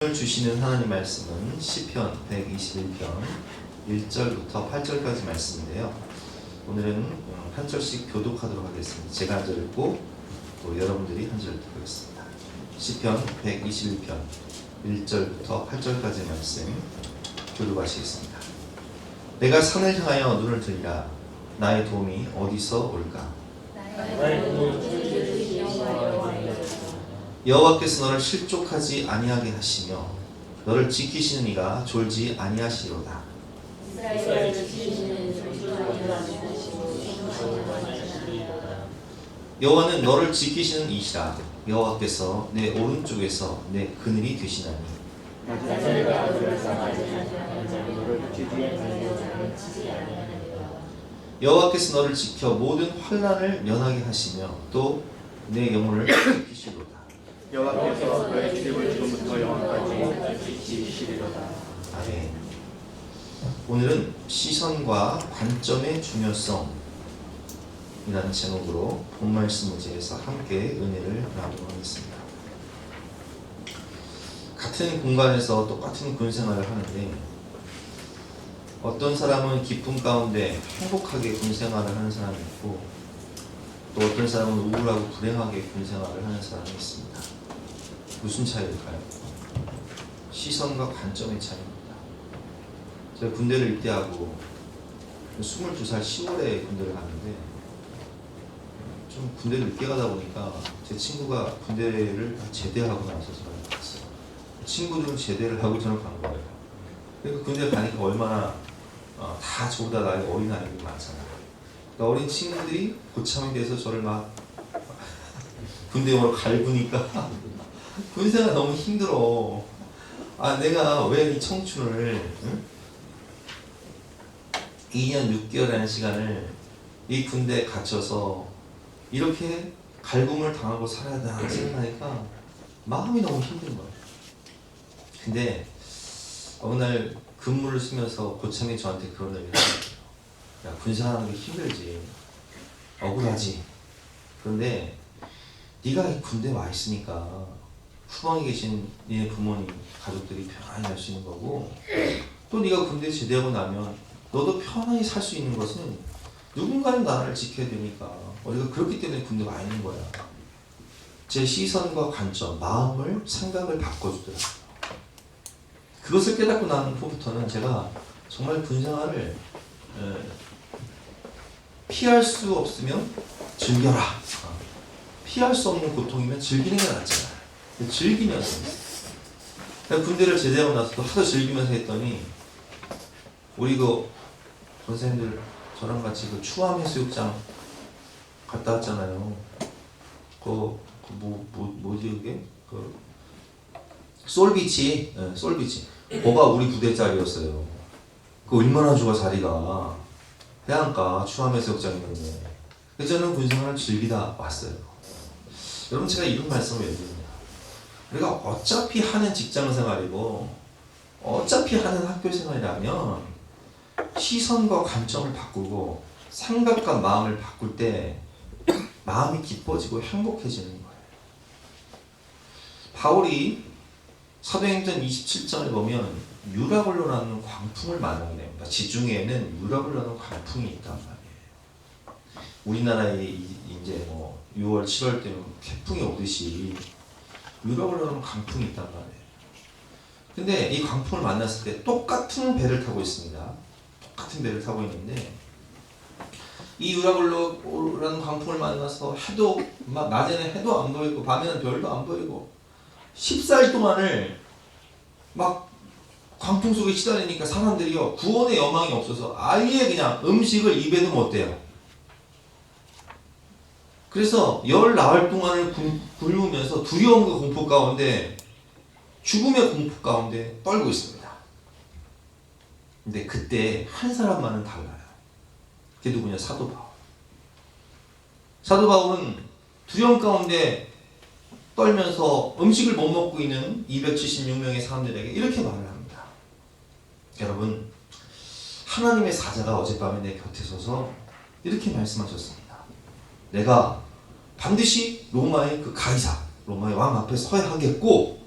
오늘 주시는 하나님 말씀은 시편 121편 1절부터 8절까지 말씀인데요. 오늘은 한 절씩 교독하도록 하겠습니다. 제가 한 절 읽고 또 여러분들이 한 절 듣겠습니다. 시편 121편 1절부터 8절까지 말씀 교독하시겠습니다. 내가 산을 향하여 눈을 들이라. 나의 도움이 어디서 올까? 여호와께서 너를 실족하지 아니하게 하시며 너를 지키시는 이가 졸지 아니하시리로다. 여호와는 너를 지키시는 이시라. 여호와께서 내 오른쪽에서 내 그늘이 되시나니 여호와께서 너를 지켜 모든 환난을 면하게 하시며 또 내 영혼을 지키시리로다. 여호와께서 너의 출입을 지금부터 영원까지 지키시리로다. 아멘. 오늘은 시선과 관점의 중요성이라는 제목으로 본 말씀 의지에서 함께 은혜를 나누도록 하겠습니다. 같은 공간에서 똑같은 군 생활을 하는데 어떤 사람은 기쁨 가운데 행복하게 군 생활을 하는 사람이 있고 또 어떤 사람은 우울하고 불행하게 군 생활을 하는 사람이 있습니다. 무슨 차이일까요? 시선과 관점의 차이입니다. 제가 군대를 입대하고 22살 10월에 군대를 갔는데 좀 군대를 늦게 가다 보니까 제 친구가 군대를 제대하고 나서 저를 갔어요. 친구들은 제대를 하고 저는 간 거예요. 그러니까 군대 가니까 얼마나 다 저보다 나이 어린 아이들이 많잖아요. 그러니까 어린 친구들이 고참이 돼서 저를 막 군대용으로 갈구니까 군생활 너무 힘들어. 내가 왜 이 청춘을 2년 6개월이라는 시간을 이 군대에 갇혀서 이렇게 갈굼을 당하고 살아야 되나 생각하니까 마음이 너무 힘든 거예요. 근데 어느 날 근무를 쓰면서 고참이 저한테 그런 얘기를 하더라고요. 야, 군생활하는 게 힘들지, 억울하지. 그런데 네가 이 군대에 와 있으니까 후방에 계신 니네 부모님, 가족들이 편안히 살 수 있는 거고 또 네가 군대에 제대하고 나면 너도 편안히 살 수 있는 것은 누군가는 나라를 지켜야 되니까 우리가 그렇기 때문에 군대에 와 있는 거야. 제 시선과 관점, 마음을, 생각을 바꿔주더라고요. 그것을 깨닫고 난 후부터는 제가 정말 군생활을 피할 수 없으면 즐겨라. 피할 수 없는 고통이면 즐기는 게 낫잖아요. 즐기면서 군대를 제대하고 나서도 하도 즐기면서 했더니 우리 그 선생님들 저랑 같이 그 추암 해수욕장 갔다 왔잖아요. 뭐지 그게? 솔비치, 솔비치. 거가 우리 부대 자리였어요. 그 얼마나 좋아 자리가. 해안가 추암 해수욕장 있는데. 그래서 저는 군생활을 즐기다 왔어요. 여러분 제가 이런 말씀을 왜 드립니다. 우리가 어차피 하는 직장생활이고 어차피 하는 학교생활이라면 시선과 관점을 바꾸고 생각과 마음을 바꿀 때 마음이 기뻐지고 행복해지는 거예요. 바울이 사도행전 27장을 보면 유라굴로라는 광풍을 만나게 됩니다. 지중해에는 유라굴로라는 광풍이 있단 말이에요. 우리나라에 이제 6월, 7월 때는 태풍이 오듯이 유라굴로라는 광풍이 있단 말이에요. 근데 이 광풍을 만났을 때 똑같은 배를 타고 있습니다. 똑같은 배를 타고 있는데 이 유라굴로라는 광풍을 만나서 해도 막 낮에는 해도 안 보이고 밤에는 별도 안 보이고 14일 동안을 막 광풍 속에 시달리니까 사람들이요 구원의 여망이 없어서 아예 그냥 음식을 입에도 못 대요. 그래서 열 나흘 동안을 굶으면서 두려움과 공포 가운데 죽음의 공포 가운데 떨고 있습니다. 근데 그때 한 사람만은 달라요. 그게 누구냐? 사도 바울. 사도 바울은 두려움 가운데 떨면서 음식을 못 먹고 있는 276명의 사람들에게 이렇게 말을 합니다. 여러분, 하나님의 사자가 어젯밤에 내 곁에 서서 이렇게 말씀하셨습니다. 내가 반드시 로마의 그 가이사, 로마의 왕 앞에 서야 하겠고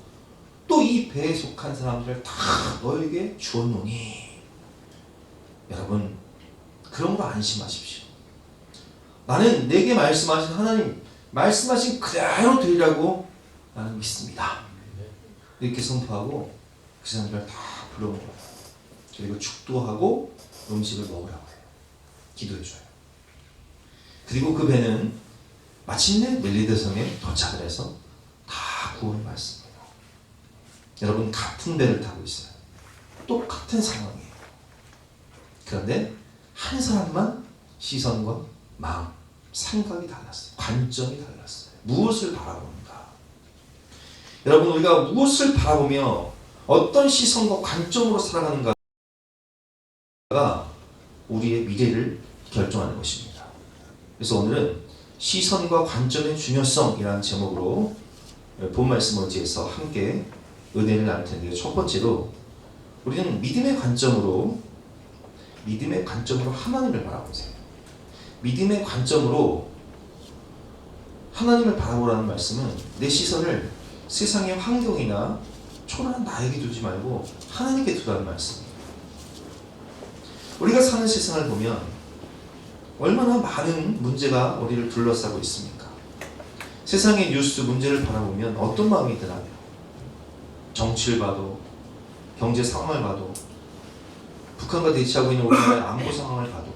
또 이 배에 속한 사람들을 다 너에게 주었노니. 여러분, 그러므로 안심하십시오. 나는 내게 말씀하신 하나님 말씀하신 그대로 되리라고 나는 믿습니다. 이렇게 선포하고 그 사람들을 다 불러온 거예요. 그리고 축도하고 음식을 먹으라고 해요. 기도해줘요. 그리고 그 배는 마침내 멜리데 섬에 도착을 해서 다 구원을 받습니다. 여러분, 같은 배를 타고 있어요. 똑같은 상황이에요. 그런데 한 사람만 시선과 마음, 생각이 달랐어요. 관점이 달랐어요. 무엇을 바라봅니까? 여러분, 우리가 무엇을 바라보며 어떤 시선과 관점으로 살아가는가가 우리의 미래를 결정하는 것입니다. 그래서 오늘은 시선과 관점의 중요성이라는 제목으로 본 말씀을 지해서 함께 은혜를 나눌 텐데요. 첫 번째로 우리는 믿음의 관점으로 하나님을 바라보세요. 믿음의 관점으로 하나님을 바라보라는 말씀은 내 시선을 세상의 환경이나 초라한 나에게 두지 말고 하나님께 두라는 말씀입니다. 우리가 사는 세상을 보면 얼마나 많은 문제가 우리를 둘러싸고 있습니까? 세상의 뉴스 문제를 바라보면 어떤 마음이 드나요? 정치를 봐도, 경제 상황을 봐도, 북한과 대치하고 있는 우리나라의 안보 상황을 봐도,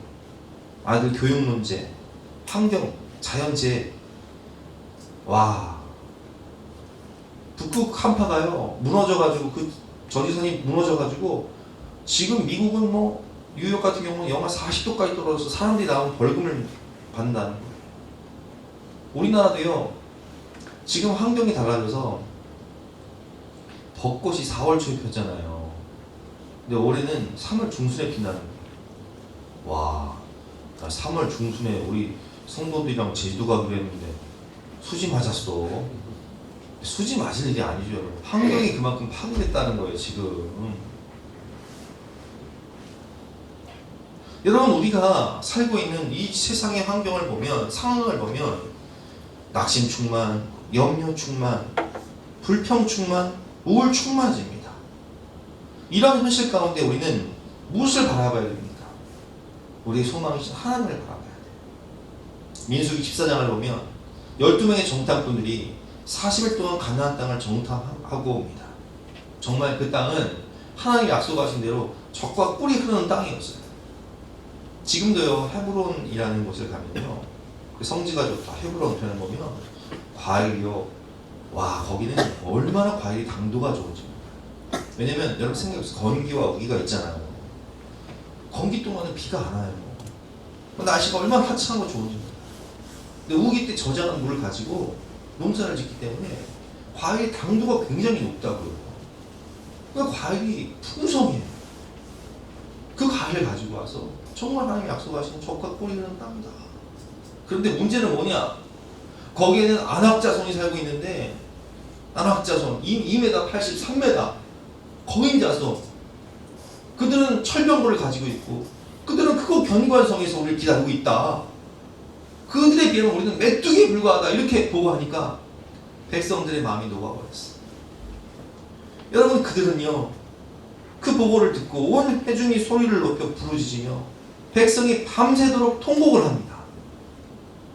아이들 교육 문제, 환경, 자연재해, 와, 북극 한파가요 무너져가지고 그 저지선이 무너져가지고 지금 미국은 뭐 뉴욕 같은 경우는 영하 40도까지 떨어져서 사람들이 나오면 벌금을 받는다는 거예요. 우리나라도요 지금 환경이 달라져서 벚꽃이 4월 초에 폈잖아요. 근데 올해는 3월 중순에 핀다는 거예요. 와, 나 3월 중순에 우리 성도들이랑 제주도 가기로 했는데 수지 맞았어. 수지 맞을 일이 아니죠. 환경이 그만큼 파괴됐다는 거예요 지금. 여러분, 우리가 살고 있는 이 세상의 환경을 보면, 상황을 보면 낙심 충만, 염려 충만, 불평 충만, 우울 충만해집니다. 이런 현실 가운데 우리는 무엇을 바라봐야 됩니까? 우리의 소망이신 하나님을 바라봐야 돼요. 민수기 14장을 보면 12명의 정탐꾼들이 40일 동안 가나안 땅을 정탐하고 옵니다. 정말 그 땅은 하나님이 약속하신 대로 적과 꿀이 흐르는 땅이었어요. 지금도요 헤브론이라는 곳을 가면요 그 성지가 좋다 헤브론 편을 보면 과일이요, 와 거기는 얼마나 과일이 당도가 좋은지. 왜냐면 여러분 생각해보세요. 건기와 우기가 있잖아요. 건기 동안은 비가 안 와요. 날씨가 얼마나 화창한 거 좋은지. 근데 우기 때 저장한 물을 가지고 농사를 짓기 때문에 과일 당도가 굉장히 높다고요. 그러니까 과일이 풍성해요. 그 과일을 가지고 와서 정말 하나님이 약속하신 적과 꿀이 흐르는 땅이다. 그런데 문제는 뭐냐? 거기에는 안악자손이 살고 있는데 안악자손 2m 83m 거인자손, 그들은 철병거를 가지고 있고 그들은 크고 견고한 성에서 우리를 기다리고 있다. 그들에 비하면 우리는 메뚜기에 불과하다. 이렇게 보고하니까 백성들의 마음이 녹아버렸어. 여러분, 그들은요 그 보고를 듣고 온 회중이 소리를 높여 부르짖으며 백성이 밤새도록 통곡을 합니다.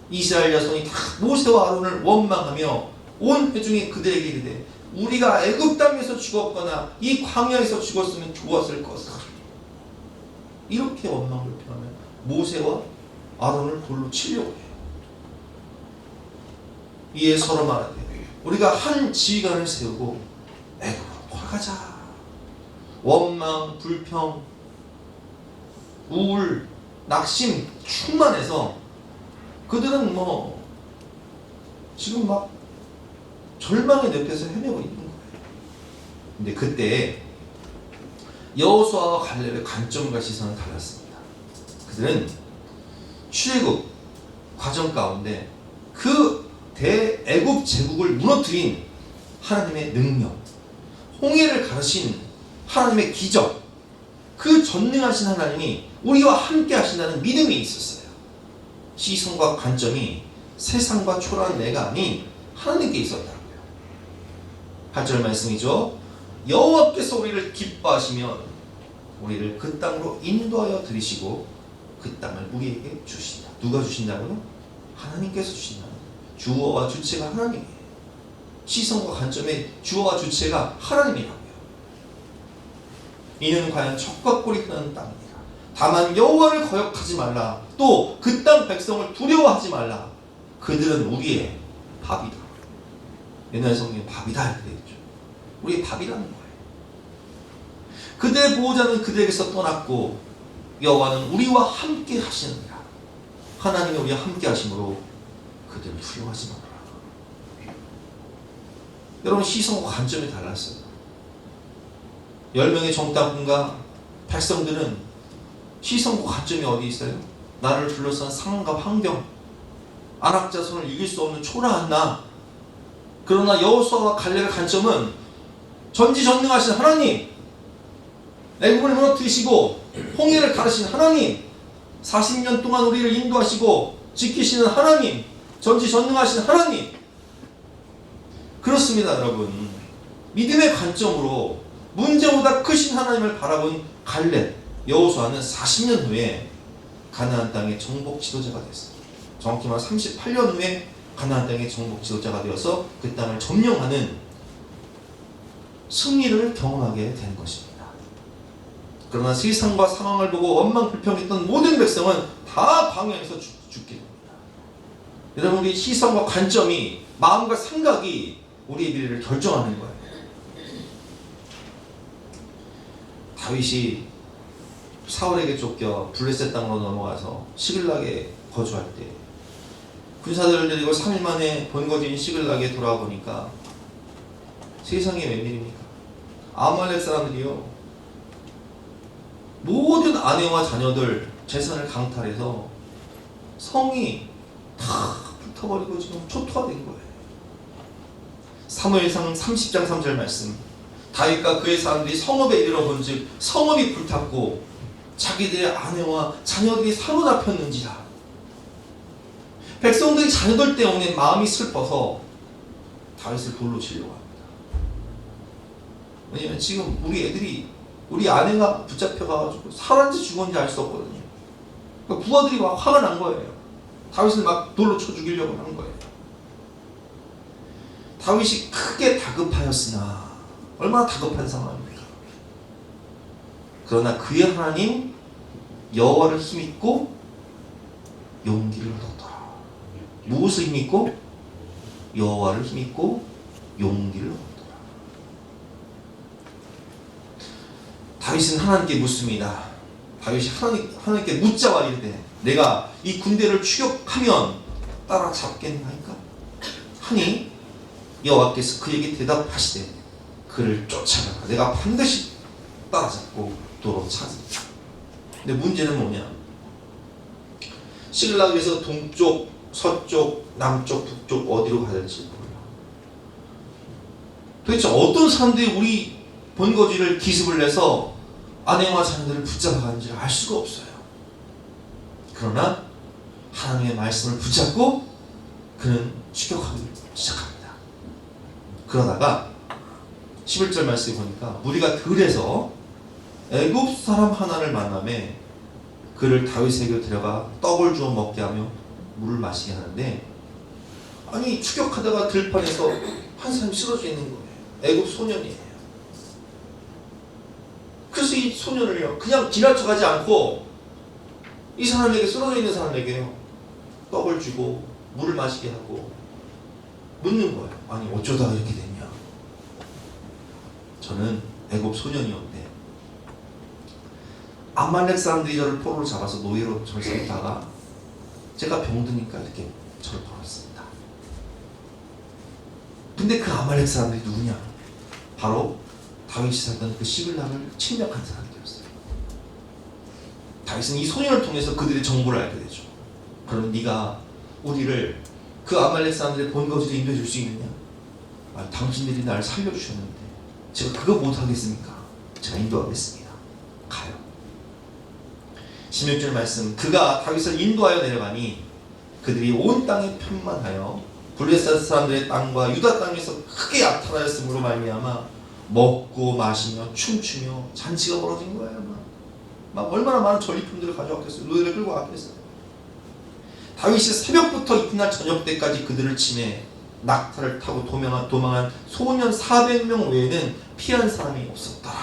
이스라엘 자손이 다 모세와 아론을 원망하며 온 회중이 그들에게 이르되 우리가 애굽 땅에서 죽었거나 이 광야에서 죽었으면 좋았을 것을. 이렇게 원망을 표하면 모세와 아론을 돌로 치려고 해요. 이에 서로 말하되 우리가 한 지휘관을 세우고 애굽으로 돌아가자. 원망, 불평, 우울, 낙심 충만해서 그들은 뭐 지금 막 절망의 늪에서 헤매고 있는 거예요. 근데 그때 여호수아와 갈렙의 관점과 시선은 달랐습니다. 그들은 출애굽 과정 가운데 그 대애굽 제국을 무너뜨린 하나님의 능력, 홍해를 가르신 하나님의 기적, 그 전능하신 하나님이 우리와 함께 하신다는 믿음이 있었어요. 시선과 관점이 세상과 초라한 내가 아닌 하나님께 있었다고요. 8절 말씀이죠. 여호와께서 우리를 기뻐하시면 우리를 그 땅으로 인도하여 들이시고 그 땅을 우리에게 주신다. 누가 주신다고요? 하나님께서 주신다. 주어와 주체가 하나님이에요. 시선과 관점의 주어와 주체가 하나님이라고요. 이는 과연 젖과 꿀이 흐르는 땅입니다. 다만 여호와를 거역하지 말라. 또 그 땅 백성을 두려워하지 말라. 그들은 우리의 밥이다. 옛날 성경에 밥이다 이렇게 되어 있죠. 우리의 밥이라는 거예요. 그들의 보호자는 그들에게서 떠났고 여호와는 우리와 함께 하시느니라. 하나님이 우리와 함께 하심으로 그들을 두려워하지 말아라. 여러분, 시선과 관점이 달랐어요. 10명의 정탐꾼과 백성들은 시선과 관점이 어디 있어요? 나를 둘러싼 상황과 환경, 안악자손을 이길 수 없는 초라한 나. 그러나 여호수아와 갈렙의 관점은 전지전능하신 하나님, 애굽을 무너뜨리시고 홍해를 가르신 하나님, 40년 동안 우리를 인도하시고 지키시는 하나님, 전지전능하신 하나님. 그렇습니다, 여러분. 믿음의 관점으로 문제보다 크신 하나님을 바라본 갈렙, 여호수아는 40년 후에 가나안 땅의 정복 지도자가 됐어요. 정확히 말하면 38년 후에 가나안 땅의 정복 지도자가 되어서 그 땅을 점령하는 승리를 경험하게 된 것입니다. 그러나 세상과 상황을 보고 원망불평했던 모든 백성은 다 광야에서 죽게 됩니다. 여러분, 우리 시선과 관점이, 마음과 생각이 우리의 미래를 결정하는 거예요. 다윗이 사울에게 쫓겨 블레셋 땅으로 넘어가서 시글락에 거주할 때 군사들을 데리고 3일 만에 본거지인 시글락에 돌아와 보니까 세상에 웬일입니까? 아말렉 사람들이요, 모든 아내와 자녀들 재산을 강탈해서 성이 다 불타버리고 지금 초토화 된 거예요. 사무엘상 30장 3절 말씀, 다윗과 그의 사람들이 성읍에 이르러 본즉 성읍이 불탔고 자기들의 아내와 자녀들이 사로잡혔는지라. 백성들이 자녀들 때문에 마음이 슬퍼서 다윗을 돌로 치려고 합니다. 왜냐면 지금 우리 애들이, 우리 아내가 붙잡혀가지고 살았는지 죽었는지 알 수 없거든요. 그러니까 부하들이 막 화가 난 거예요. 다윗을 막 돌로 쳐 죽이려고 하는 거예요. 다윗이 크게 다급하였으나, 얼마나 다급한 상황입니까? 그러나 그의 하나님 여호와를 힘입고 용기를 얻었더라. 무엇을 힘입고? 여호와를 힘입고 용기를 얻었더라. 다윗은 하나님께 묻습니다. 다윗이 하나님께 묻자와 이르되 내가 이 군대를 추격하면 따라잡겠나이까? 하니 여호와께서 그에게 대답하시되 그를 쫓아가라. 내가 반드시 따라잡고 도로 찾으리라. 근데 문제는 뭐냐? 시글락에서 동쪽, 서쪽, 남쪽, 북쪽 어디로 가야 될지 몰라. 도대체 어떤 사람들이 우리 본거지를 기습을 내서 아내와 자녀들을 붙잡아가는지 알 수가 없어요. 그러나 하나님의 말씀을 붙잡고 그는 추격하기 시작합니다. 그러다가 11절 말씀에 보니까 무리가 들에서 애굽 사람 하나를 만나매 그를 다윗에게 데려가 떡을 주어 먹게 하며 물을 마시게 하는데, 아니 추격하다가 들판에서 한 사람이 쓰러져 있는 거예요. 애굽 소년이에요. 그래서 이 소년을요 그냥 지나쳐가지 않고 이 사람에게, 쓰러져 있는 사람에게요 떡을 주고 물을 마시게 하고 묻는 거예요. 아니 어쩌다 이렇게 됐냐? 저는 애굽 소년이었는데 아말렉 사람들이 저를 포로로 잡아서 노예로 저를 삼다가 제가 병드니까 이렇게 저를 버렸습니다. 근데 그 아말렉 사람들이 누구냐? 바로 다윗이 살던 그 시글락을 침략한 사람들이었어요. 다윗은 이 소년을 통해서 그들의 정보를 알게 되죠. 그럼 네가 우리를 그 아말렉 사람들의 본거지로 인도해 줄 수 있느냐? 아, 당신들이 나를 살려주셨는데 제가 그거 못하겠습니까? 제가 인도하겠습니다. 가요. 16절 말씀, 그가 다윗을 인도하여 내려가니 그들이 온 땅에 편만하여 블레셋 사람들의 땅과 유다 땅에서 크게 약탈하였으므로 말미암아 먹고 마시며 춤추며 잔치가 벌어진 거예요. 막 얼마나 많은 전리품들을 가져왔겠어요. 노예를 끌고 왔겠어요. 다윗이 새벽부터 이튿날 저녁 때까지 그들을 치매 낙타를 타고 도망한 소년 400명 외에는 피한 사람이 없었더라.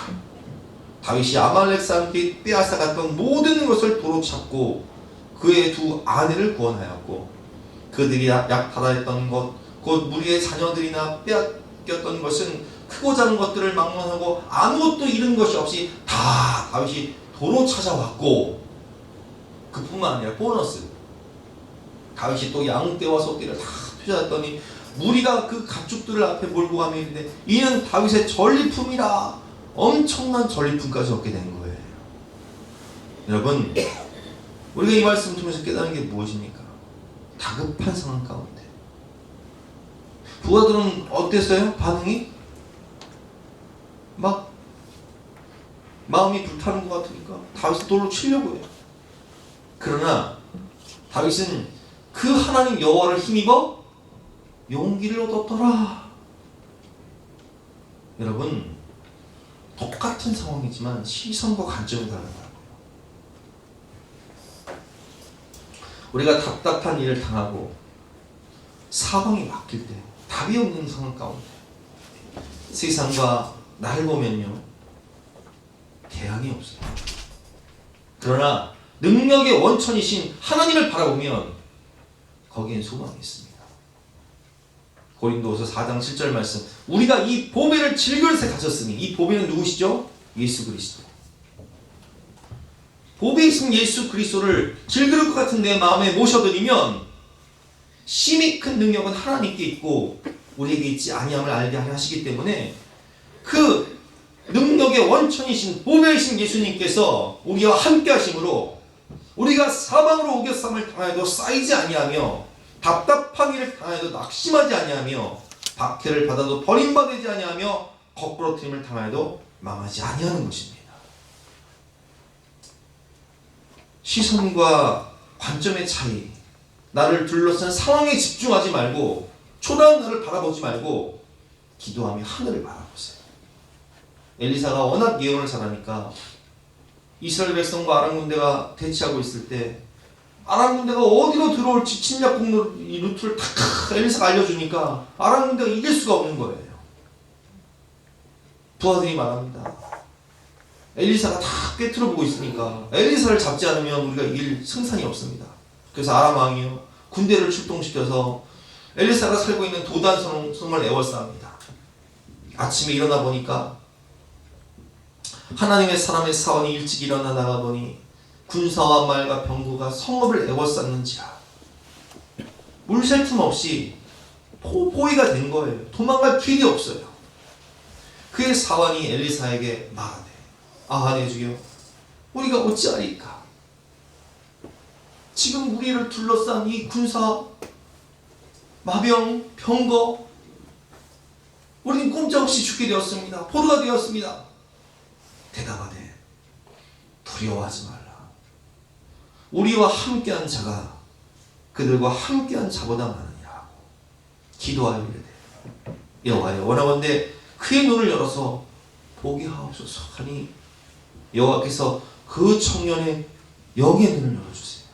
다윗이 아말렉 사람들이 빼앗아갔던 모든 것을 도로 찾고 그의 두 아내를 구원하였고 그들이 약탈하였던 것 곧 무리의 자녀들이나 빼앗겼던 것은 크고 작은 것들을 막론하고 아무것도 잃은 것이 없이 다 다윗이 도로 찾아왔고 그뿐만 아니라 보너스 다윗이 또 양떼와 소떼를 다 펴졌더니 무리가 그 가축들을 앞에 몰고 가며 있는데 이는 다윗의 전리품이라 엄청난 전리품까지 얻게 된 거예요. 여러분 우리가 이 말씀을 통해서 깨달은 게 무엇입니까? 다급한 상황 가운데 부하들은 어땠어요? 반응이? 막 마음이 불타는 것 같으니까 다윗을 돌로 치려고 해요. 그러나 다윗은 그 하나님 여호와를 힘입어 용기를 얻었더라. 여러분 똑같은 상황이지만 시선과 관점이 다르다. 우리가 답답한 일을 당하고 사방이 막힐 때 답이 없는 상황 가운데 세상과 나를 보면요 대안이 없어요. 그러나 능력의 원천이신 하나님을 바라보면 거기엔 소망이 있습니다. 고린도후서 4장 7절 말씀 우리가 이 보배를 질그릇에 가졌으니 이 보배는 누구시죠? 예수 그리스도. 보배이신 예수 그리스도를 질그릇 같은 내 마음에 모셔드리면 심히 큰 능력은 하나님께 있고 우리에게 있지 아니함을 알게 하시기 때문에 그 능력의 원천이신 보배이신 예수님께서 우리와 함께 하심으로 우리가 사방으로 우겨쌈을 당하여도 쌓이지 아니하며 답답한 일을 당하여도 낙심하지 아니하며 박해를 받아도 버림받지 아니하며 거꾸러뜨림을 당하여도 망하지 아니하는 것입니다. 시선과 관점의 차이, 나를 둘러싼 상황에 집중하지 말고 초라한 나를 바라보지 말고 기도하며 하늘을 바라보세요. 엘리사가 워낙 예언을 잘하니까 이스라엘 백성과 아람 군대가 대치하고 있을 때 아람 군대가 어디로 들어올지 침략 공로 이 루트를 탁 엘리사가 알려주니까 아람 군대가 이길 수가 없는 거예요. 부하들이 말합니다. 엘리사가 다 꿰뚫어보고 있으니까 엘리사를 잡지 않으면 우리가 이길 승산이 없습니다. 그래서 아람 왕이요 군대를 출동시켜서 엘리사가 살고 있는 도단성을 에워쌉니다. 아침에 일어나 보니까 하나님의 사람의 사원이 일찍 일어나 나가보니 군사와 말과 병거가 성읍을 에워쌌는지라. 물샐 틈 없이 포위가 된 거예요. 도망갈 길이 없어요. 그의 사원이 엘리사에게 말하되 내 주여 우리가 어찌하리까? 지금 우리를 둘러싼 이 군사 마병 병거 우리는 꼼짝없이 죽게 되었습니다. 포로가 되었습니다. 대답하되 두려워하지 말라. 우리와 함께한 자가 그들과 함께한 자보다 많으니라 하고 기도하여 이르되 여호와여 원하건대 그의 눈을 열어서 보게 하옵소서 하니 여호와께서 그 청년의 영의 눈을 열어주세요.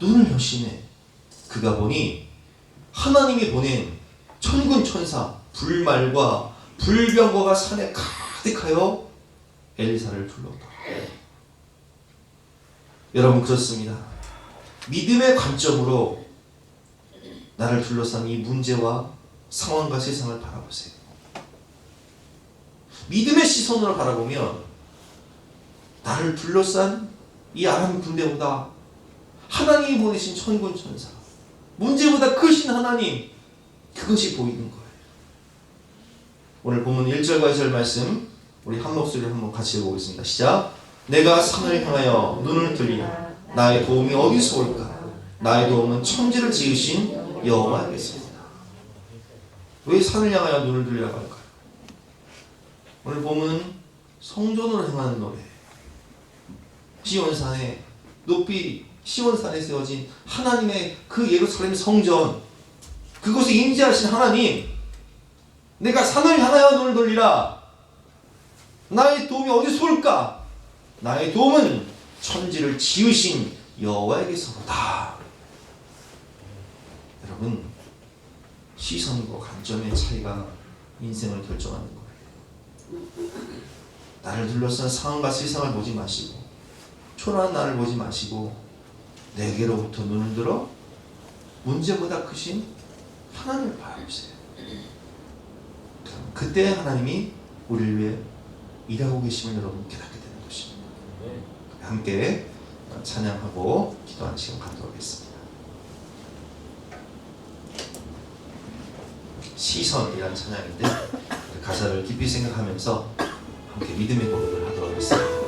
눈을 여시매 그가 보니 하나님이 보낸 천군 천사 불말과 불병거가 산에 가득하여 엘리사를 둘렀다. 여러분 그렇습니다. 믿음의 관점으로 나를 둘러싼 이 문제와 상황과 세상을 바라보세요. 믿음의 시선으로 바라보면 나를 둘러싼 이 아람 군대보다 하나님이 보내신 천군 천사 문제보다 크신 하나님 그것이 보이는 거예요. 오늘 본문 1절과 2절 말씀 우리 한 목소리로 한번 같이 읽어보겠습니다. 시작. 내가 산을 향하여 눈을 들리니 나의 도움이 어디서 올까? 나의 도움은 천지를 지으신 여호와께서입니다. 왜 산을 향하여 눈을 들리라고 할까요? 오늘 본문은 성전으로 행하는 노래. 시온산에 높이 시온산에 세워진 하나님의 그 예루살렘 성전 그곳에 임재하신 하나님 내가 산을 향하여 눈을 돌리라. 나의 도움이 어디서 올까? 나의 도움은 천지를 지으신 여호와에게서로다. 여러분, 시선과 관점의 차이가 인생을 결정하는 거예요. 나를 둘러싼 상황과 세상을 보지 마시고, 초라한 나를 보지 마시고, 내게로부터 눈을 들어 문제보다 크신 하나님을 바라보세요. 그때 하나님이 우리를 위해 일하고 계심을 여러분 깨닫게 되는 것입니다. 함께 찬양하고 기도하는 시간 갖도록 하겠습니다. 시선이라는 찬양인데 가사를 깊이 생각하면서 함께 믿음의 고백을 하도록 하겠습니다.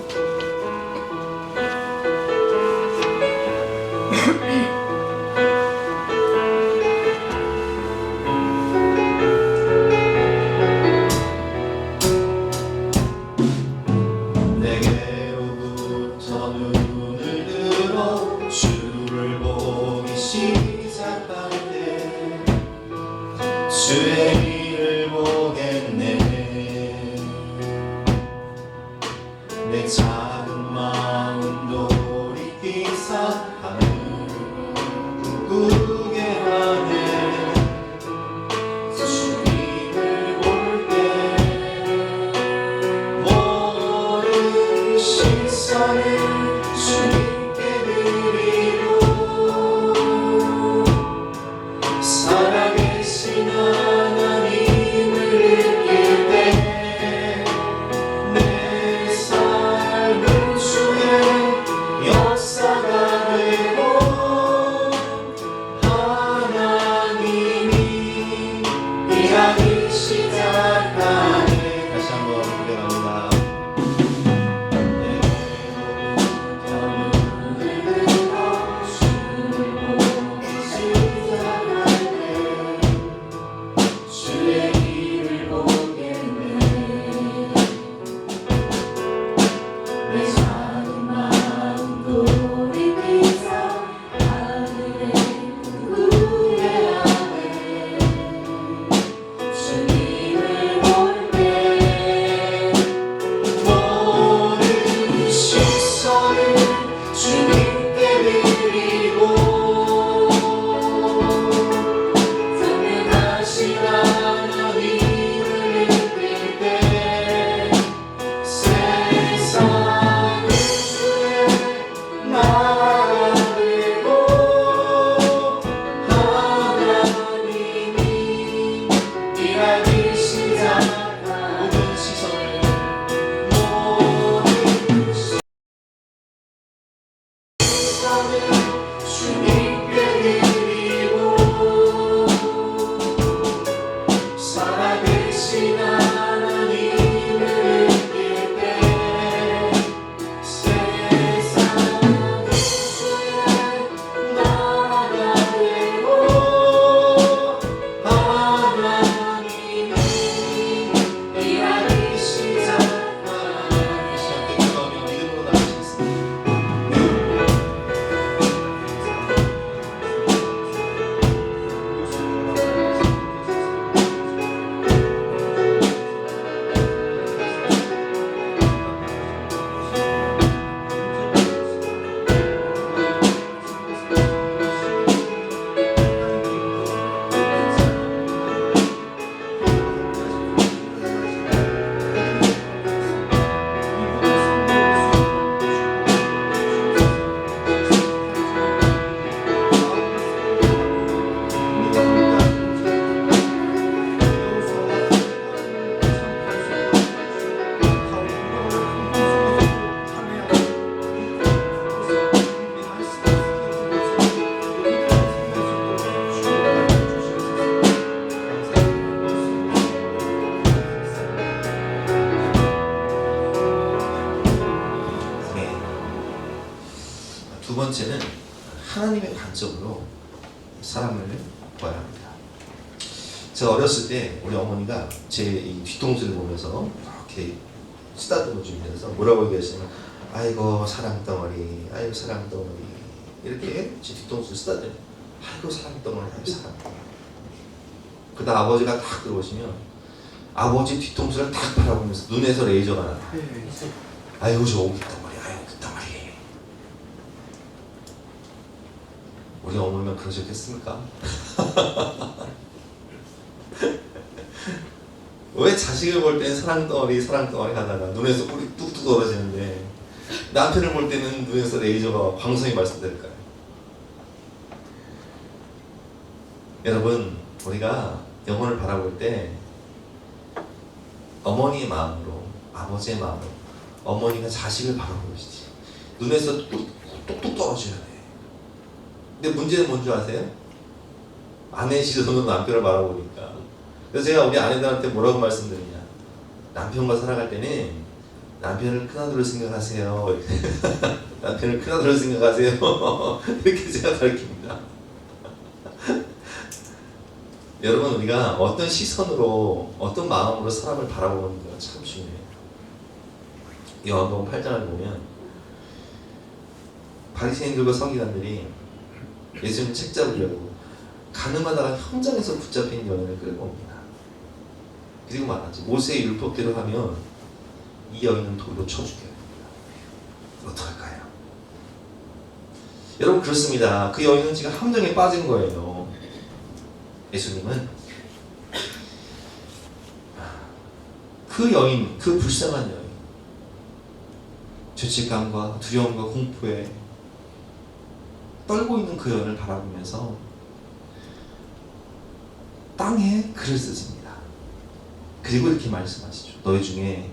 내게로부터 눈을 들어 주를 보기 시작할 때 주의 일을 보겠네. 내 작은 마음 돌이키사 하늘을 꿈꾸게 하네. 주님을 볼 때 모든 시선을 주님께 드리고 살아계신 하나님을 느낄 때 내 삶은 주의 역사가 되고 하나님이 일하기 시작하네. 다시 한번 고백합니다. 주의 일을 보겠네. 내 작은 마음 돌이키사 하늘에 구해 하네. 주님을 볼 때 모든 시선을 주님께 드리고 선명하신 하나님을 느낄 때 세상은 주의 나라가 되고 하나님이 일하기 시작하네. 모든 시선을 모든 시선을 주님께 드리고 살아계신 하나님을 느낄 때 세상은 주의 나라가 되고 하나님이 일하기 시작하네. 다시 함께 기도하며 믿음으로 나가시겠습니다. 네. 두 번째는 하나님의 관점으로 사람을 봐야 합니다. 제가 어렸을 때 우리 어머니가 제 이 뒤통수를 보면서 이렇게 쓰다듬어 주면서 뭐라고 얘기하시냐면 아이고 사랑덩어리, 아이고 사랑덩어리, 이렇게 제 뒤통수를 쓰다듬어. 아이고 사랑덩어리, 아이고 사랑덩어리. 그다음 아버지가 딱 들어오시면 아버지 뒤통수를 탁 바라보면서 눈에서 레이저가 나요. 아이고 저 오겠단 말이야. 아이고 그딴 말이야. 우리 어머니면 그러셨겠습니까? 왜 자식을 볼 때는 사랑덩어리 하다가 눈에서 꿀이 뚝뚝 떨어지는데 남편을 볼 때는 눈에서 레이저가 광선이 발사될까요? 여러분, 우리가 영혼을 바라볼 때 어머니의 마음으로, 아버지의 마음으로 어머니가 자식을 바라보시지 눈에서 똑똑 떨어져야 돼. 근데 문제는 뭔지 아세요? 아내 시선으로 남편을 바라보니까. 그래서 제가 우리 아내들한테 뭐라고 말씀드리냐, 남편과 살아갈 때는 남편을 큰아들로 생각하세요. 남편을 큰아들로 생각하세요. 이렇게 제가 가르칩니다. 여러분, 우리가 어떤 시선으로, 어떤 마음으로 사람을 바라보는가 참 중요해요. 요한복음 8장을 보면 바리새인들과 서기관들이 예수님 책 잡으려고 가늠하다가 현장에서 붙잡힌 여인을 끌고 옵니다. 그리고 말하지, 모세의 율법대로 하면 이 여인은 돌로 쳐 죽여야 됩니다. 어떡할까요? 여러분, 그렇습니다. 그 여인은 지금 함정에 빠진 거예요. 예수님은 그 여인, 그 불쌍한 여인, 죄책감과 두려움과 공포에 떨고 있는 그 여인을 바라보면서 땅에 글을 쓰십니다. 그리고 이렇게 말씀하시죠. 너희 중에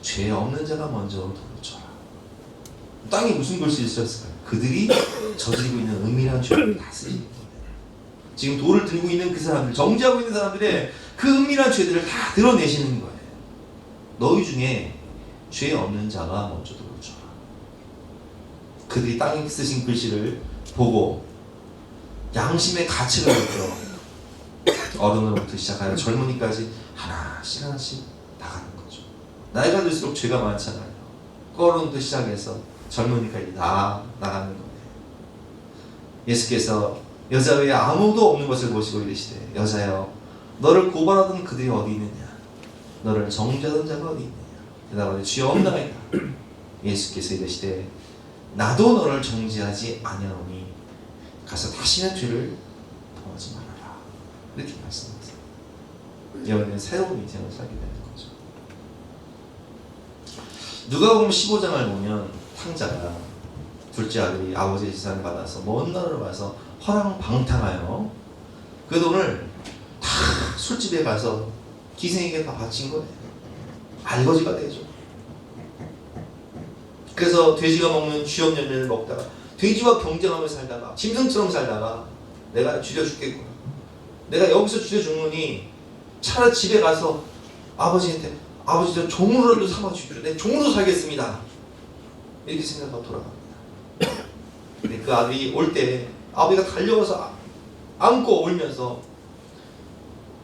죄 없는 자가 먼저 돌을 쳐라. 땅에 무슨 글씨 쓰셨을까요? 그들이 저지르고 있는 은밀한 죄를 다 쓰시는 거예요. 지금 돌을 들고 있는 그 사람들, 정죄하고 있는 사람들의 그 은밀한 죄들을 다 드러내시는 거예요. 너희 중에 죄 없는 자가 먼저 돌을 쳐라. 그들이 땅에 쓰신 글씨를 보고 양심의 가책을 느껴 어른으로부터 시작하여 젊은이까지 하나씩 나가는 거죠. 나이가 들수록 죄가 많잖아요. 어른부터 시작해서 젊은이까지 다 나가는 거예요. 예수께서 여자 외에 아무도 없는 것을 보시고 이르시되 여자여, 너를 고발하던 그들이 어디 있느냐? 너를 정죄하던 자가 어디 있느냐? 대답하되 주여 없나이다. 예수께서 이르시되 나도 너를 정죄하지 아니하노니 가서 다시는 죄를 범하지 말아라. 이렇게 말씀하세요. 여인은 새로운 인생을 살게 되는 거죠. 누가복음 15장을 보면 탕자가 둘째 아들이 아버지의 재산을 받아서 먼 나라로 가서 허랑방탕하여 그 돈을 다 술집에 가서 기생에게 다 바친 거예요. 알거지가 되죠. 그래서 돼지가 먹는 쥐업 열매를 먹다가 돼지와 경쟁하며 살다가 짐승처럼 살다가 내가 죽여 죽겠구나, 내가 여기서 죽여 죽느니 차라리 집에 가서 아버지한테 아버지 저 종으로라도 삼아 주십시오, 내 종으로 살겠습니다, 이렇게 생각하고 돌아갑니다. 근데 그 아들이 올 때 아버지가 달려와서 안고 울면서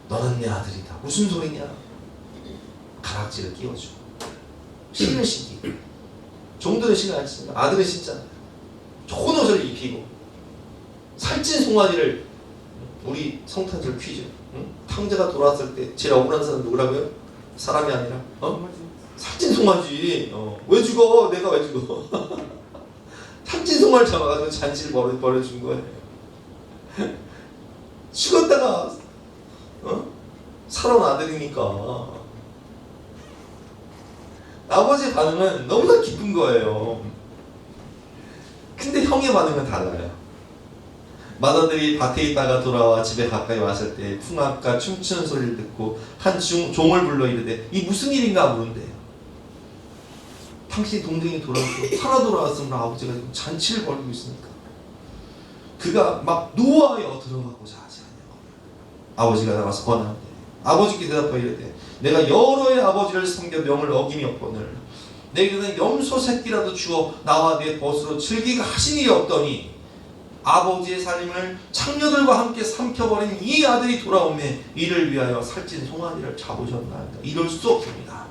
너는 내 아들이다, 무슨 소리냐, 가락지를 끼워주고 신을 신기고, 종들은 신을 안 신다, 아들은 신잖아요. 좋은 옷을 입히고 살찐 송아지를, 우리 성탄절 퀴즈, 응? 탕자가 돌아왔을 때 제일 억울한 사람 누구라고요? 사람이 아니라 살찐 송아지. 왜 죽어? 내가 왜 죽어? 살찐 송아지 잡아가지고 잔치를 벌여준 거예요. 죽었다가 살아온 아들이니까 아버지의 반응은 너무나 기쁜 거예요. 근데 형의 반응은 달라요. 맏아들이 밭에 있다가 돌아와 집에 가까이 왔을 때 풍악과 춤추는 소리를 듣고 한 종을 불러 이르되 이 무슨 일인가 물은대요. 당신 동생이 돌아왔고 살아 돌아왔으면 아버지가 지금 잔치를 벌이고 있으니까 그가 막 노하여 들어가고자 하지 않냐고. 아버지가 나와서 권하는데 아버지께 대답하여 이르되 내가 여러의 아버지를 섬겨 명을 어김이 없거늘 내게는 염소 새끼라도 주어 나와 내 벗으로 즐기게 하신 일이 없더니 아버지의 살림을 창녀들과 함께 삼켜버린 이 아들이 돌아오매 이를 위하여 살찐 송아지를 잡으셨나이다. 이럴 수 없습니다.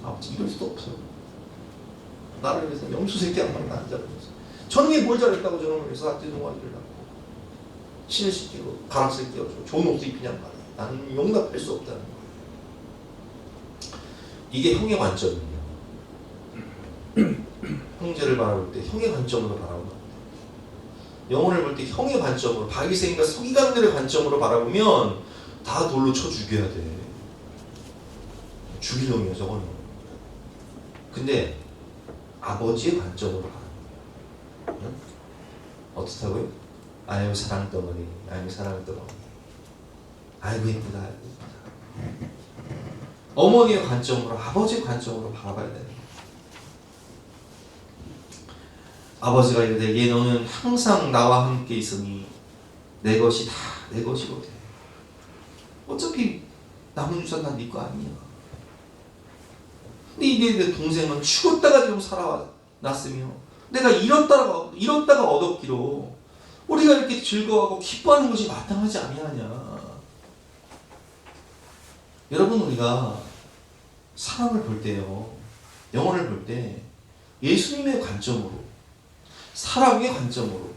아버지 이럴 수도 없어요. 나를 위해서 염소 새끼 한 마리 안 잡으면서 저놈이 뭘 잘했다고 저놈을 위해서 살찐 송아지를 잡고 신을 시키고 가락지를 끼워주고 좋은 옷을 입히냔 말이에요. 나는 용납할 수 없다는 거예요. 이게 형의 관점이에요. 형제를 바라볼 때 형의 관점으로 바라보면 영혼을 볼 때 형의 관점으로, 바리새인과 서기관들의 관점으로 바라보면 다 돌로 쳐 죽여야 돼. 죽일 놈이야 저거는. 근데 아버지의 관점으로 바라보면 응? 어떻다고요? 아유 사랑 덩어리, 아유 사랑 덩어리, 아이고 예쁘다, 아이고 예쁘다. 어머니의 관점으로, 아버지의 관점으로 바라봐야 되는 거예요. 아버지가 이르되 얘 너는 항상 나와 함께 있으니 내 것이 다 내 것이로되. 어차피 남은 유산 난 네 거 아니야. 근데 이게 내 동생은 죽었다가 지금 살아났으며 내가 잃었다가 얻었기로 우리가 이렇게 즐거워하고 기뻐하는 것이 마땅하지 아니하냐. 여러분, 우리가 사람을 볼 때요, 영혼을 볼 때 예수님의 관점으로, 사랑의 관점으로,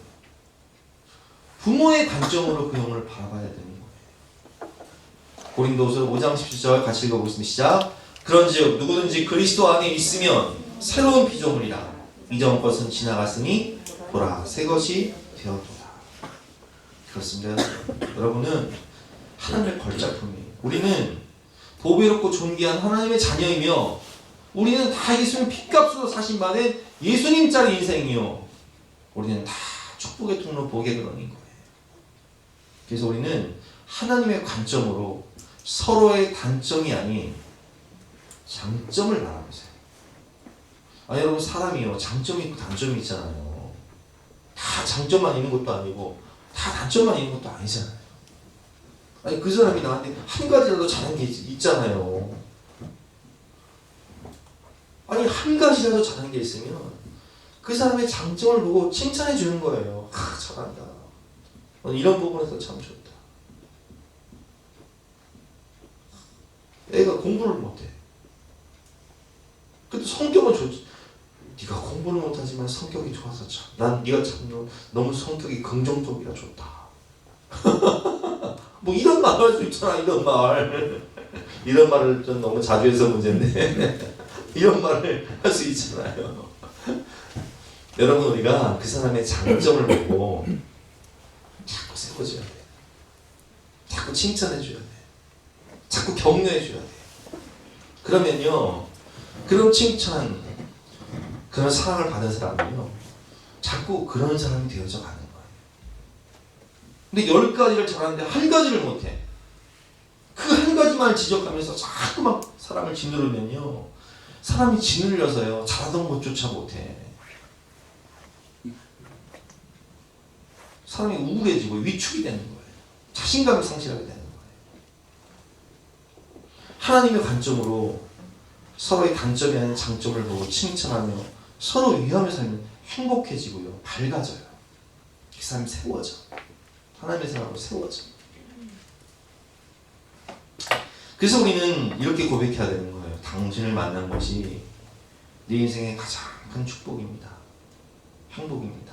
부모의 관점으로 그 영혼을 바라봐야 되는 거예요. 고린도후서 5장 17절 같이 읽어보겠습니다. 시작. 그런즉 누구든지 그리스도 안에 있으면 새로운 피조물이라. 이전 것은 지나갔으니 보라 새 것이 되었도다. 그렇습니다. 여러분은 하나님의 걸작품이에요. 우리는 보배롭고 존귀한 하나님의 자녀이며 우리는 다 예수님 핏값으로 사신 바된 예수님짜리 인생이요. 우리는 다 축복의 통로, 복의 근원인 거예요. 그래서 우리는 하나님의 관점으로 서로의 단점이 아닌 장점을 바라보세요. 여러분, 사람이요, 장점이 있고 단점이 있잖아요. 다 장점만 있는 것도 아니고 다 단점만 있는 것도 아니잖아요. 그 사람이 나한테 한 가지라도 잘한 게 있잖아요. 한 가지라도 잘한 게 있으면 그 사람의 장점을 보고 칭찬해 주는 거예요. 잘한다. 이런 부분에서 참 좋다. 애가 공부를 못해. 근데 성격은 좋지. 네가 공부는 못하지만 성격이 좋아서 참. 난 네가 참 너무 성격이 긍정적이라 좋다. 뭐 이런 말 할 수 있잖아. 이런 말. 이런 말을 좀 너무 자주 해서 문제인데 이런 말을 할 수 있잖아요. 여러분, 우리가 그 사람의 장점을 보고 자꾸 세워줘야 돼. 자꾸 칭찬해줘야 돼. 자꾸 격려해줘야 돼. 그러면요, 그런 칭찬, 그런 사랑을 받은 사람은요, 자꾸 그런 사람이 되어져 가는 거예요. 근데 10가지를 잘하는데 한 가지를 못해. 그 한 가지만 지적하면서 자꾸 막 사람을 짓누르면요, 사람이 짓눌려서요, 잘하던 것조차 못해. 사람이 우울해지고 위축이 되는 거예요. 자신감을 상실하게 되는 거예요. 하나님의 관점으로 서로의 단점이 아닌 장점을 보고 칭찬하며 서로 위하며 살면 행복해지고요, 밝아져요. 그 사람이 세워져. 하나님의 생각으로 세워져. 그래서 우리는 이렇게 고백해야 되는 거예요. 당신을 만난 것이 네 인생의 가장 큰 축복입니다. 행복입니다.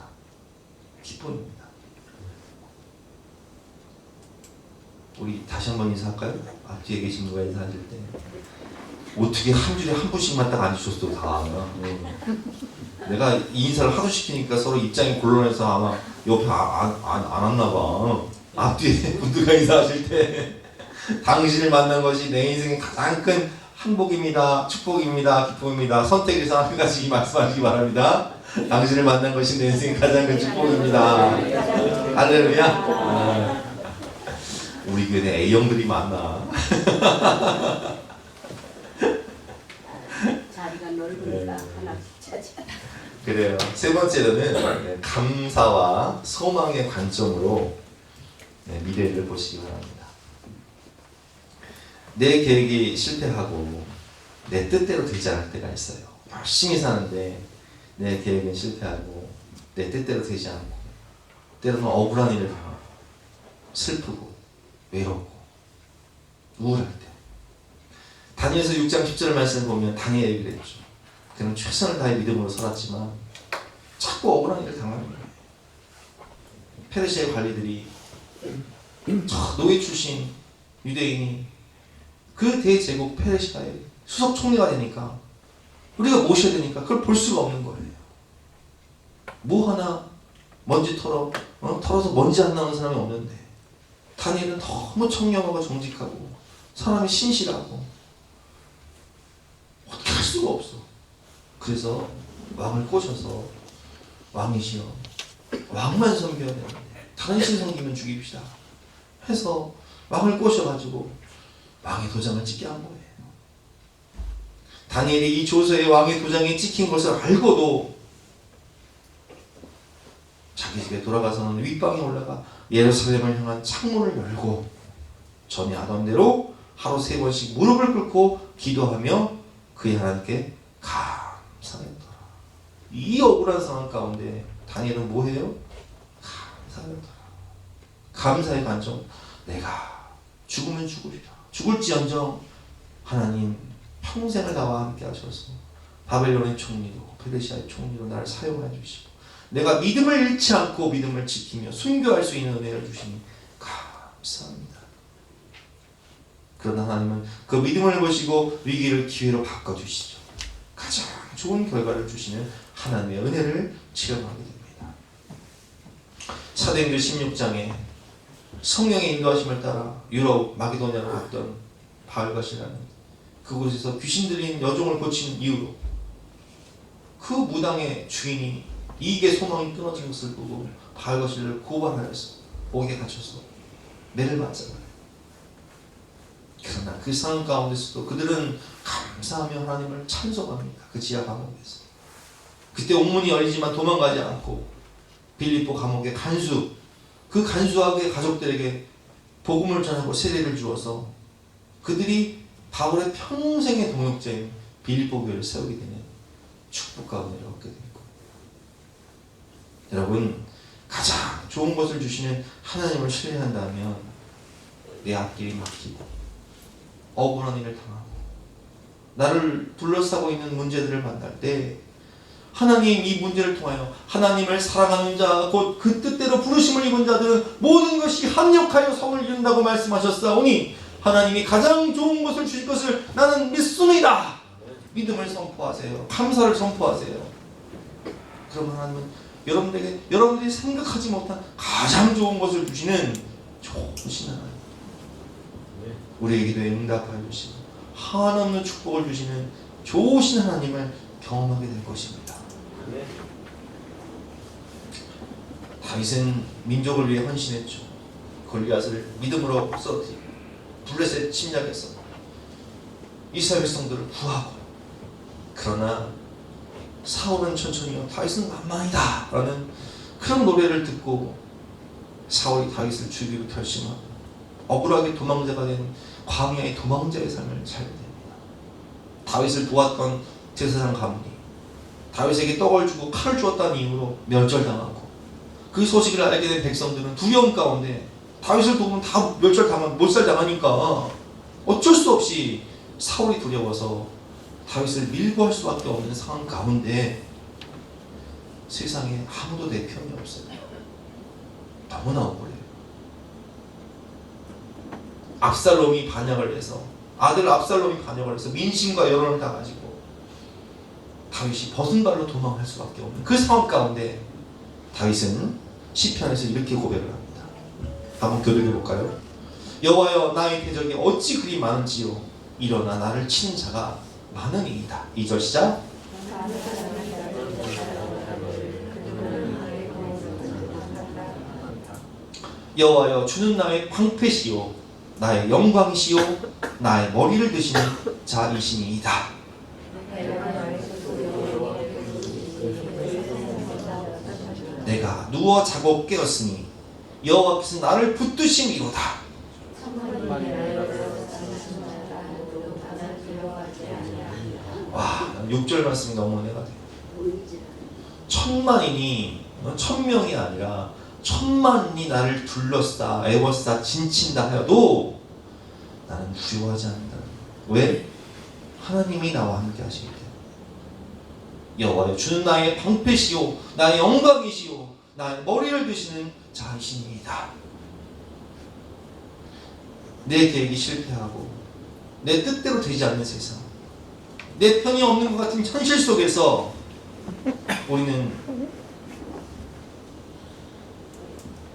기쁨입니다. 우리 다시 한번 인사할까요? 뒤에 계신 누가 인사하실 때 어떻게 한 줄에 한 분씩만 딱 앉으셨어 다. 내가 이 인사를 하도 시키니까 서로 입장이 곤란해서 아마 옆에 안 왔나 봐. 앞뒤에 분들과 인사하실 때 당신을 만난 것이 내 인생의 가장 큰 행복입니다. 축복입니다. 기쁨입니다. 선택해서 한 가지 말씀하시기 바랍니다. 당신을 만난 것이 내 인생의 가장 큰 축복입니다. 할렐루야. 우리 교회에 A형들이 많나? 자리가 넓으니까 하나씩 차지. 그래요. 세 번째로는 감사와 소망의 관점으로 미래를 보시기 바랍니다. 내 계획이 실패하고 내 뜻대로 되지 않을 때가 있어요. 열심히 사는데 내 계획은 실패하고 내 뜻대로 되지 않고 때로는 억울한 일을 당하고 슬프고 외롭고 우울할 때, 다니엘서 6장 10절 말씀을 보면 다니엘이 얘기를 했죠. 그는 최선을 다해 믿음으로 살았지만 자꾸 억울한 일을 당하는 거예요. 페르시아의 관리들이 노예 출신 유대인이 그 대제국 페르시아에 수석 총리가 되니까 우리가 모셔야 되니까 그걸 볼 수가 없는 거예요. 뭐 하나 먼지 털어서 먼지 안 나오는 사람이 없는데 다니엘은 너무 청렴하고 정직하고 사람이 신실하고 어떻게 할 수가 없어. 그래서 왕을 꼬셔서 왕이시여 왕만 섬겨야 되는데 다른 신 섬기면 죽입시다 해서 왕을 꼬셔가지고 왕의 도장을 찍게 한 거예요. 다니엘이 이 조서에 왕의 도장이 찍힌 것을 알고도 자기 집에 돌아가서는 윗방에 올라가 예루살렘을 향한 창문을 열고 전에 하던 대로 하루 3번씩 무릎을 꿇고 기도하며 그의 하나님께 감사했더라. 이 억울한 상황 가운데 다니엘은 뭐해요? 감사했더라. 감사의 관점. 내가 죽으면 죽으리라. 죽을지언정 하나님 평생을 나와 함께 하셔서 바벨론의 총리로 페르시아의 총리로 나를 사용해 주시고 내가 믿음을 잃지 않고 믿음을 지키며 순교할 수 있는 은혜를 주시니 감사합니다. 그러나 하나님은 그 믿음을 보시고 위기를 기회로 바꿔주시죠. 가장 좋은 결과를 주시는 하나님의 은혜를 체험하게 됩니다. 사도행전 16장에 성령의 인도하심을 따라 유럽 마게도냐로 갔던 바울과 실라는 그곳에서 귀신 들린 여종을 고친 이후로 그 무당의 주인이 이익의 소망이 끊어진 것을 보고 바울과 실라를 고발하여서 옥에 갇혀서 매를 맞잖아요. 그러나 그 상황 가운데서도 그들은 감사하며 하나님을 찬송합니다. 그 지하 감옥에서. 그때 옥문이 열리지만 도망가지 않고 빌립보 감옥의 간수, 그 간수하게 가족들에게 복음을 전하고 세례를 주어서 그들이 바울의 평생의 동역자인 빌립보 교회를 세우게 되는 축복과 은혜를 얻게 될 거예요. 여러분, 가장 좋은 것을 주시는 하나님을 신뢰한다면 내 앞길이 막히고 억울한 일을 당하고 나를 둘러싸고 있는 문제들을 만날 때 하나님 이 문제를 통하여 하나님을 사랑하는 자 곧 그 뜻대로 부르심을 입은 자들은 모든 것이 합력하여 성을 이룬다고 말씀하셨사오니 하나님이 가장 좋은 것을 주실 것을 나는 믿습니다. 믿음을 선포하세요. 감사를 선포하세요. 그러면 하나님은 여러분들이 생각하지 못한 가장 좋은 것을 주시는 좋으신 하나님, 우리의 기도에 응답하여 주시고 한없는 축복을 주시는 좋으신 하나님을 경험하게 될 것입니다. 다윗은 민족을 위해 헌신했죠. 골리앗을 믿음으로 쓰러뜨리고 블레셋 침략해서 이스라엘 백성들을 구하고, 그러나 사울은 천천히요 다윗은 만만이다 라는 그런 노래를 듣고 사울이 다윗을 죽이기로 결심하고 억울하게 도망자가 된 광야의 도망자의 삶을 살게 됩니다. 다윗을 도왔던 제사장 가문이 다윗에게 떡을 주고 칼을 주었다는 이유로 멸절당하고, 그 소식을 알게 된 백성들은 두려움 가운데 다윗을 도우면 다 몰살당하니까 어쩔 수 없이 사울이 두려워서 다윗을 밀고 할 수밖에 없는 상황 가운데 세상에 아무도 내 편이 없어요. 너무나 억울해요. 압살롬이 반역을 해서, 아들 압살롬이 반역을 해서 민심과 여론을 다 가지고 다윗이 벗은 발로 도망할 수밖에 없는 그 상황 가운데 다윗은 시편에서 이렇게 고백을 합니다. 한번 교독해 볼까요? 여호와여 나의 대적이 어찌 그리 많은지요, 일어나 나를 치는 자가 많으니이다. 2절 시작. 여호와여 주는 나의 방패시요 나의 영광이시요 나의 머리를 드시는 자이시니이다. 내가 누워 자고 깨었으니 여호와께서 나를 붙드심이로다. 와, 6절 말씀이 너무 은혜가 돼요. 천만인이 1000명이 아니라 1000만이 나를 둘러싸 애워싸 진친다 하여도 나는 두려워하지 않는다. 왜? 하나님이 나와 함께 하시기 때문에. 여호와여 주는 나의 방패시요 나의 영광이시요 나의 머리를 드시는 자이시니이다. 내 계획이 실패하고 내 뜻대로 되지 않는 세상, 내 편이 없는 것 같은 현실 속에서 우리는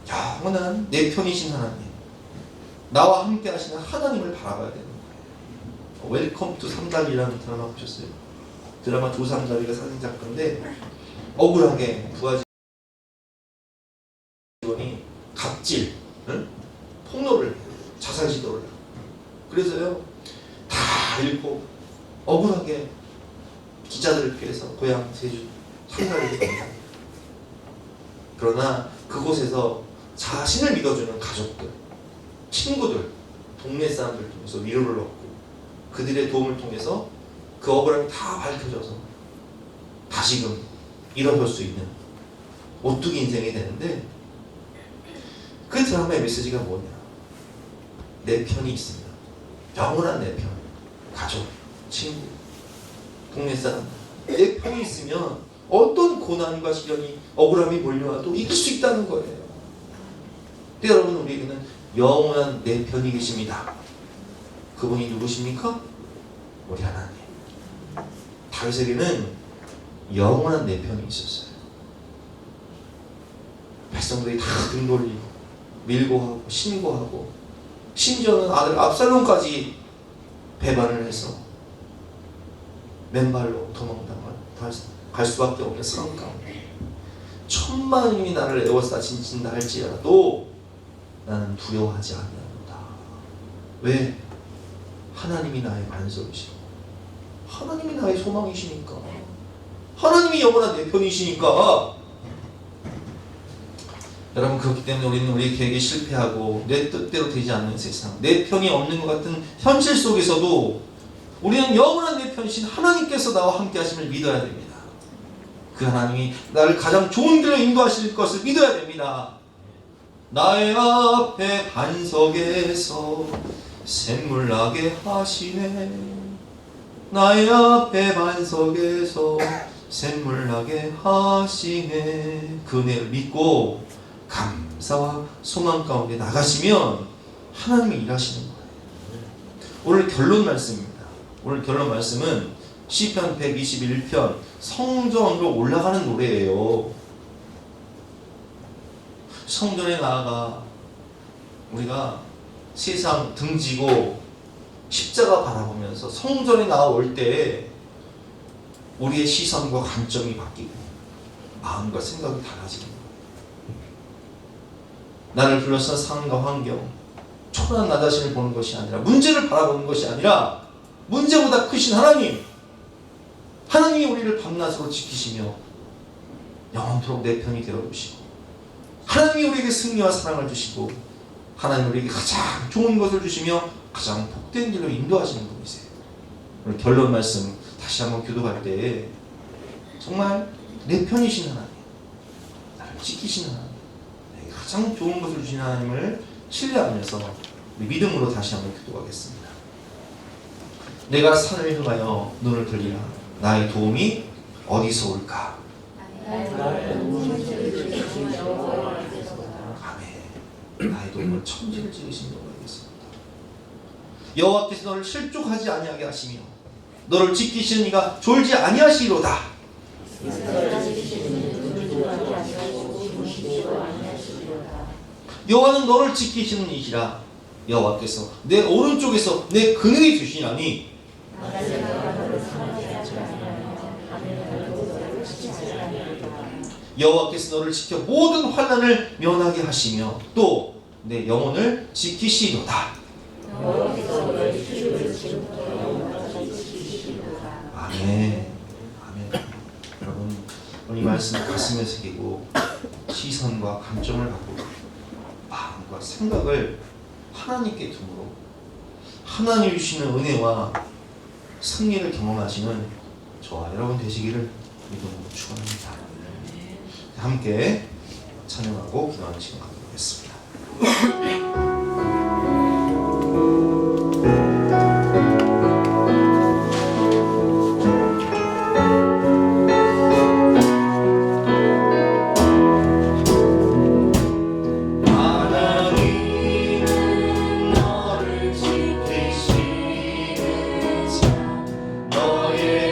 영원한 내 편이신 하나님, 나와 함께 하시는 하나님을 바라봐야 되는 거예요. 웰컴 투 삼다리라는 드라마 보셨어요? 드라마 조삼다리가 사진작가인데 억울하게 부하 직원이 갑질, 폭로를, 자살 시도를 해요. 그래서요 다 읽고 억울하게 기자들을 피해서 고향 제주 삼다리로 갑니다. 그러나 그곳에서 자신을 믿어주는 가족들, 친구들, 동네 사람들 통해서 위로를 얻고 그들의 도움을 통해서 그 억울함이 다 밝혀져서 다시금 일어설 수 있는 오뚜기 인생이 되는데, 그 드라마의 메시지가 뭐냐? 내 편이 있으면, 영원한 내 편, 가족, 친구, 동네 사람, 내 편이 있으면 어떤 고난과 시련이, 억울함이 몰려와도 이길 수 있다는 거예요. 근데 여러분, 우리에게는 영원한 내 편이 계십니다. 그분이 누구십니까? 우리 하나님. 다윗에게는 영원한 내 편이 있었어요. 백성들이 다 등 돌리고 밀고 하고 신고하고, 심지어는 아들 압살롬까지 배반을 해서 맨발로 갈 수밖에 없는 상황 가운데 천만인이 나를 에워싸 진친다 할지라도 나는 두려워하지 않는다. 왜? 하나님이 나의 반석이시고 하나님이 나의 소망이시니까, 하나님이 영원한 내 편이시니까. 여러분, 그렇기 때문에 우리는 우리 계획에 실패하고 내 뜻대로 되지 않는 세상, 내 편이 없는 것 같은 현실 속에서도 우리는 영원한 내 편이신 하나님께서 나와 함께 하심을 믿어야 됩니다. 그 하나님이 나를 가장 좋은 길로 인도하실 것을 믿어야 됩니다. 나의 앞에 반석에서 샘물 나게 하시네. 나의 앞에 반석에서 샘물 나게 하시네. 그 은혜를 믿고 감사와 소망 가운데 나가시면 하나님이 일하시는 거예요. 오늘 결론 말씀입니다. 오늘 결론 말씀은 시편 121편 성전으로 올라가는 노래예요. 성전에 나아가 우리가 세상 등지고 십자가 바라보면서 성전에 나올 때 우리의 시선과 관점이 바뀌고 마음과 생각이 달라지는 거예요. 나를 둘러싼 상황과 환경, 초라한 나 자신을 보는 것이 아니라, 문제를 바라보는 것이 아니라 문제보다 크신 하나님, 하나님이 우리를 밤낮으로 지키시며 영원토록 내 편이 되어주시고, 하나님이 우리에게 승리와 사랑을 주시고, 하나님이 우리에게 가장 좋은 것을 주시며 가장 복된 길로 인도하시는 분이세요. 오늘 결론 말씀 다시 한번 교도할 때 정말 내 편이신 하나님, 나를 지키시는 하나님, 내게 가장 좋은 것을 주신 하나님을 신뢰하면서 우리 믿음으로 다시 한번 교도하겠습니다. 내가 산을 향하여 눈을 들리라. 나의 도움이 어디서 올까? 아멘. 나의 도움을 천지를 지으신 여호와께서, 여호와께서 너를 실족하지 아니하게 하시며 너를 지키시는 이가 졸지 아니하시리로다. 여호와는 너를 지키시는 이시라. 여호와께서 내 오른쪽에서 내 그늘이 되시나니 여호와께서 너를 지켜 모든 환난을 면하게 하시며 또 내 영혼을 지키시도다. 아멘. 아멘. 여러분, 오늘 이 말씀 가슴에 새기고 시선과 감정을 갖고 마음과 생각을 하나님께 두므로 하나님이 주시는 은혜와 승리를 경험하시는 저와 여러분 되시기를 믿음으로 축원합니다. 함께 찬양하고 기도하는 시간 갖도록 하겠습니다. 하나님은 너를 지키시는 자, 너의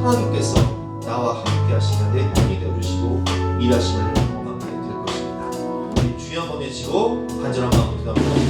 하나님께서 나와 함께 하시는 내 힘이 되어주시고 일하시는 경험하게 될 것입니다. 우리 주여 한번 외치고 간절한 마음으로 기도합니다.